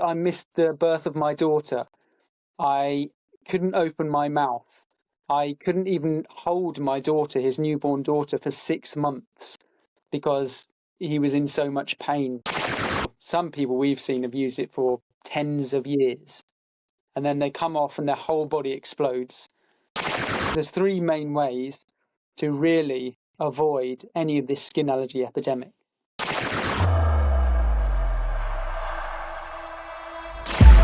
I missed the birth of my daughter. I couldn't open my mouth. I couldn't even hold my daughter, his newborn daughter, for 6 months because he was in so much pain. Some people we've seen have used it for tens of years, and then they come off and their whole body explodes. There's three main ways to really avoid any of this skin allergy epidemic.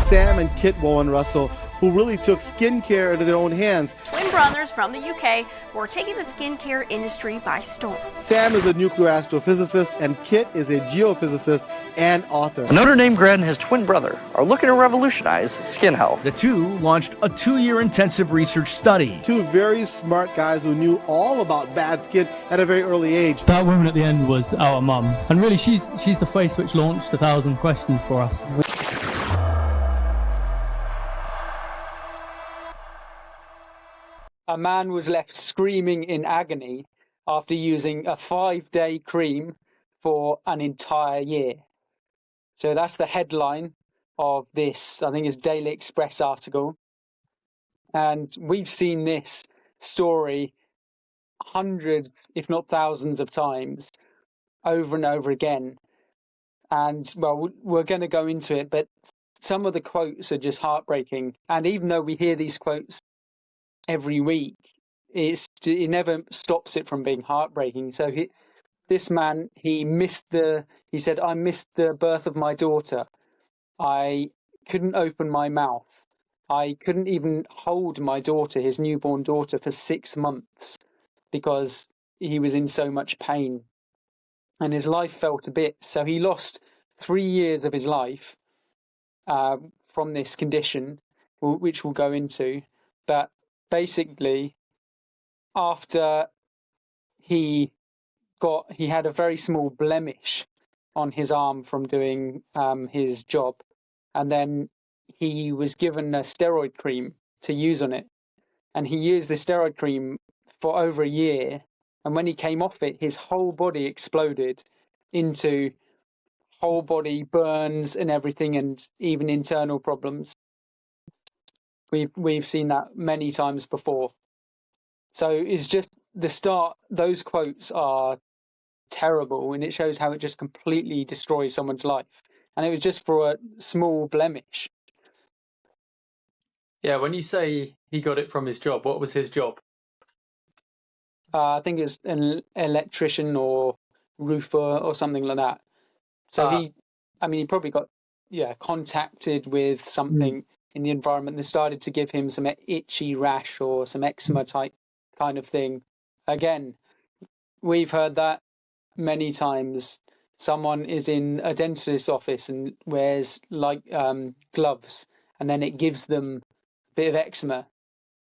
Sam and Kit Warren-Russell, who really took skincare into their own hands. Twin brothers from the UK who are taking the skincare industry by storm. Sam is a nuclear astrophysicist, and Kit is a geophysicist and author. A Notre Dame grad and his twin brother are looking to revolutionize skin health. The two launched a 2-year intensive research study. Two very smart guys who knew all about bad skin at a very early age. That woman at the end was our mum, and really she's the face which launched 1,000 questions for us. A man was left screaming in agony after using a 5-day cream for an entire year. So that's the headline of this, I think it's Daily Express article. And we've seen this story hundreds, if not thousands of times, over and over again. And, well, we're going to go into it, but some of the quotes are just heartbreaking. And even though we hear these quotes every week, it never stops it from being heartbreaking. So this man, he said, I missed the birth of my daughter. I couldn't open my mouth. I couldn't even hold my daughter, his newborn daughter, for 6 months because he was in so much pain. And his life fell to bits. So he lost 3 years of his life from this condition, which we'll go into. But basically, after he had a very small blemish on his arm from doing his job, and then he was given a steroid cream to use on it, and he used the steroid cream for over a year, and when he came off it, his whole body exploded into whole body burns and everything, and even internal problems. We've seen that many times before. So it's just the start. Those quotes are terrible, and it shows how it just completely destroys someone's life. And it was just for a small blemish. Yeah, when you say he got it from his job, what was his job? I think it's an electrician or roofer or something like that. So he probably got contacted with something in the environment that started to give him some itchy rash or some eczema type kind of thing. Again, we've heard that many times. Someone is in a dentist's office and wears gloves, and then it gives them a bit of eczema.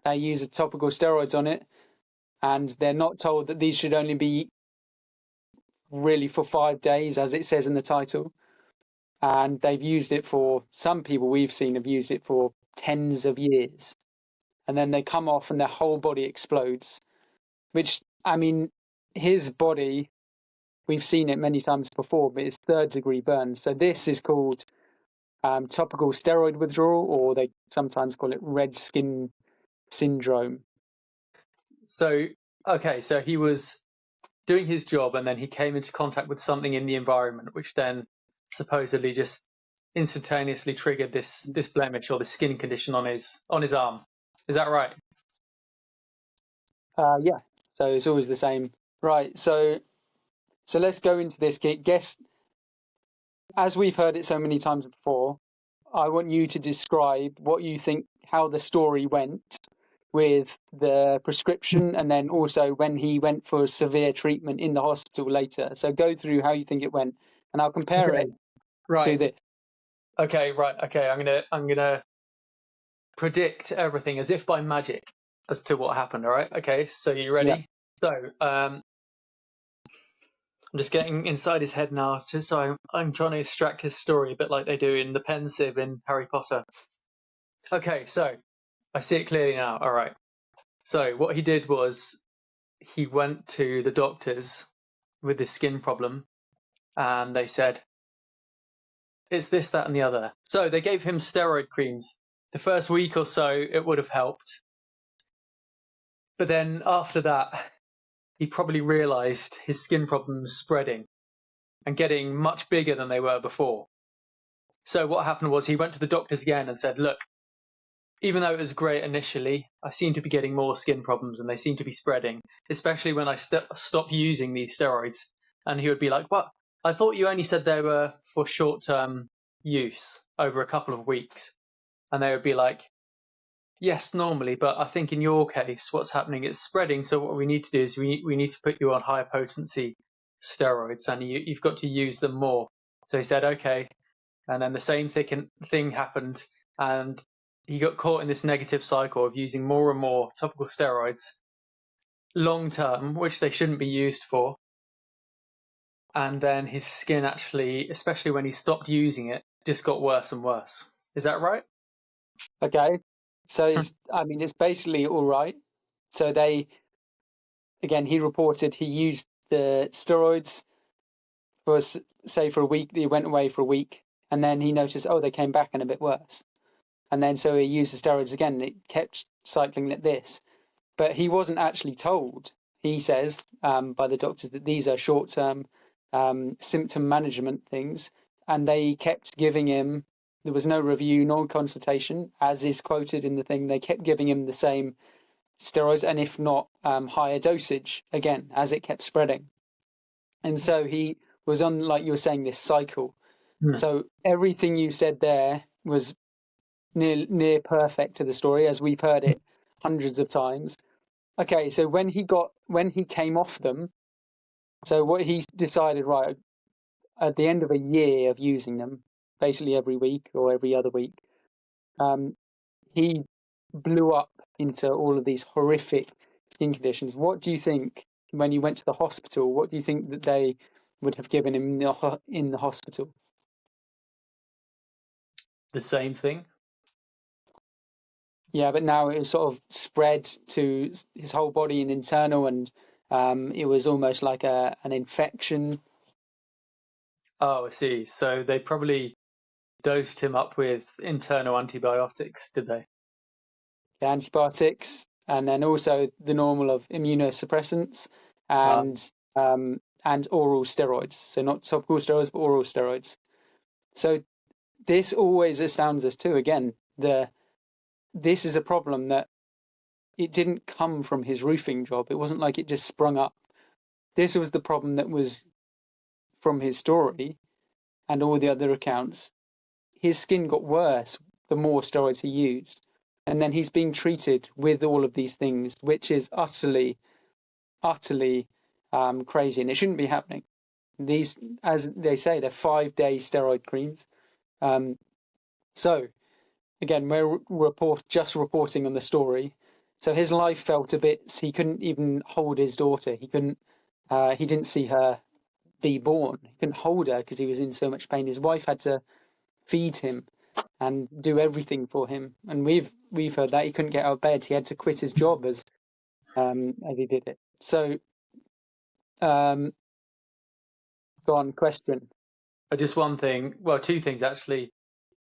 They use topical steroids on it, and they're not told that these should only be really for 5 days, as it says in the title. And they've used it for, some people we've seen have used it for tens of years. And then they come off and their whole body explodes. Which, his body, we've seen it many times before, but it's 3rd-degree burns. So this is called topical steroid withdrawal, or they sometimes call it red skin syndrome. So he was doing his job, and then he came into contact with something in the environment, which then supposedly just instantaneously triggered this blemish or this skin condition on his arm. Is that right? Yeah. So it's always the same. Right. So let's go into this. Guess, as we've heard it so many times before, I want you to describe what you think, how the story went with the prescription, and then also when he went for severe treatment in the hospital later. So go through how you think it went, and I'll compare it to this. Okay, right. Okay, I'm gonna predict everything as if by magic as to what happened. All right. Okay. So you ready? Yeah. So I'm just getting inside his head now, just so I'm trying to extract his story a bit like they do in the pensive in Harry Potter. Okay, so I see it clearly now. All right. So what he did was he went to the doctors with this skin problem, and they said, it's this, that, and the other. So they gave him steroid creams. The first week or so, it would have helped. But then after that, he probably realized his skin problems spreading and getting much bigger than they were before. So what happened was he went to the doctors again and said, look, even though it was great initially, I seem to be getting more skin problems and they seem to be spreading, especially when I stop using these steroids. And he would be like, what? I thought you only said they were for short-term use over a couple of weeks. And they would be like, yes, normally, but I think in your case, what's happening is spreading. So what we need to do is we need to put you on higher potency steroids and you've got to use them more. So he said, okay. And then the same thing happened. And he got caught in this negative cycle of using more and more topical steroids long term, which they shouldn't be used for. And then his skin actually, especially when he stopped using it, just got worse and worse. Is that right? Okay. So it's basically all right. So he reported he used the steroids for a week. He went away for a week, and then he noticed, they came back and a bit worse. And then so he used the steroids again, and it kept cycling like this. But he wasn't actually told, he says, by the doctors that these are short-term symptom management things. And they kept giving him, there was no review, no consultation, as is quoted in the thing. They kept giving him the same steroids, and if not, higher dosage, again, as it kept spreading. And so he was on, like you were saying, this cycle. So everything you said there was near perfect to the story, as we've heard it hundreds of times. Okay, so when he came off them, so what he decided, right, at the end of a year of using them, basically every week or every other week, he blew up into all of these horrific skin conditions. What do you think, when you went to the hospital, what do you think that they would have given him in the hospital? The same thing. Yeah, but now it was sort of spread to his whole body and internal, and it was almost like an infection. Oh, I see. So they probably dosed him up with internal antibiotics, did they? Yeah, antibiotics, and then also the normal of immunosuppressants and oral steroids. So not topical steroids, but oral steroids. So this always astounds us too. Again, this is a problem that it didn't come from his roofing job. It wasn't like it just sprung up. This was the problem that was from his story and all the other accounts. His skin got worse the more steroids he used. And then he's being treated with all of these things, which is utterly crazy. And it shouldn't be happening. These, as they say, they're 5-day steroid creams. So, again, we're reporting on the story. So his life fell to bits. He couldn't even hold his daughter. He didn't see her be born. He couldn't hold her because he was in so much pain. His wife had to feed him and do everything for him. And we've heard that he couldn't get out of bed. He had to quit his job as he did it. So, go on, question. Just one thing. Well, two things actually.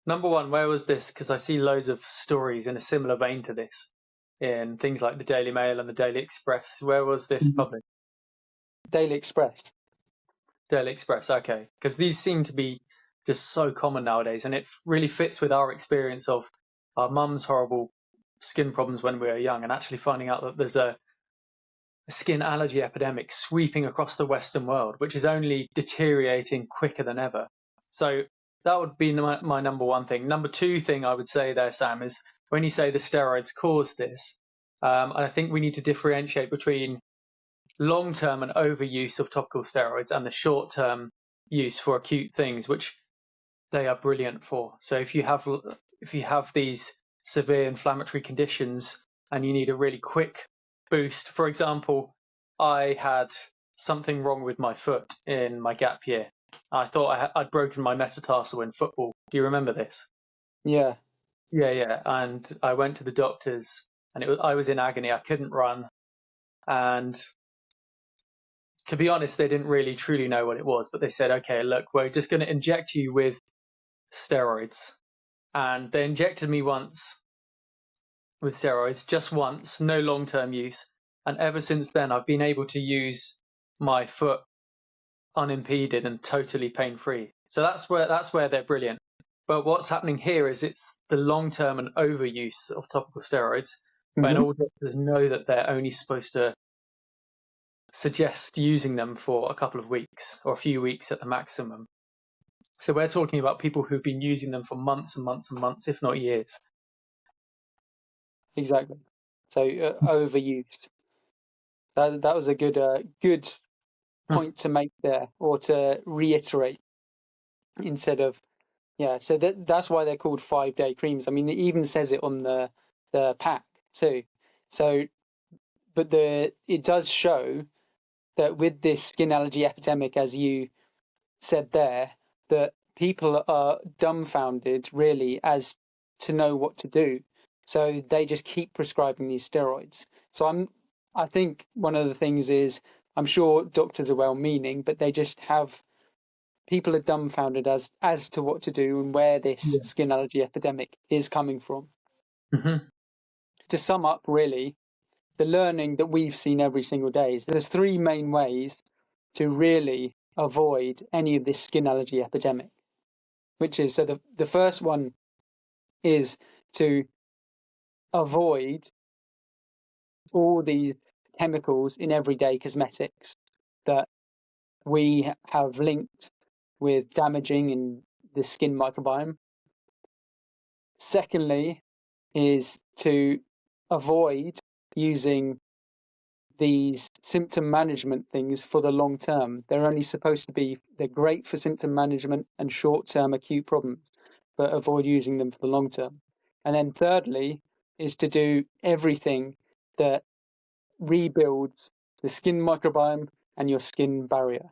Number one, where was this? Because I see loads of stories in a similar vein to this in things like the Daily Mail and the Daily Express. Where was this published? Daily Express. Daily Express, okay. Because these seem to be just so common nowadays, and it really fits with our experience of our mum's horrible skin problems when we were young, and actually finding out that there's a skin allergy epidemic sweeping across the Western world, which is only deteriorating quicker than ever. So that would be my number one thing. Number two thing I would say there, Sam, is when you say the steroids caused this, I think we need to differentiate between long-term and overuse of topical steroids and the short-term use for acute things, which they are brilliant for. So if you have these severe inflammatory conditions and you need a really quick boost, for example, I had something wrong with my foot in my gap year. I thought I'd broken my metatarsal in football. Do you remember this? Yeah. Yeah. And I went to the doctors, and I was in agony. I couldn't run, and to be honest, they didn't really truly know what it was. But they said, "Okay, look, we're just going to inject you with steroids, and they injected me once with steroids, just once, no long-term use. And ever since then, I've been able to use my foot unimpeded and totally pain-free. So that's where they're brilliant. But what's happening here is it's the long-term and overuse of topical steroids, when all doctors know that they're only supposed to suggest using them for a couple of weeks or a few weeks at the maximum. So we're talking about people who've been using them for months and months and months, if not years. Exactly. So overused. That was a good point to make there, or to reiterate instead of So that's why they're called 5-day creams. I mean, it even says it on the pack too. So, but it does show that with this skin allergy epidemic, as you said there, that people are dumbfounded really as to know what to do. So they just keep prescribing these steroids. So I think one of the things is, I'm sure doctors are well-meaning, but they just have, people are dumbfounded as to what to do and where this skin allergy epidemic is coming from. Mm-hmm. To sum up, really, the learning that we've seen every single day is there's 3 main ways to really avoid any of this skin allergy epidemic, which is, so the first one is to avoid all these chemicals in everyday cosmetics that we have linked with damaging in the skin microbiome. Secondly, is to avoid using these symptom management things for the long term. They're great for symptom management and short-term acute problems, but avoid using them for the long term. And then thirdly is to do everything that rebuilds the skin microbiome and your skin barrier.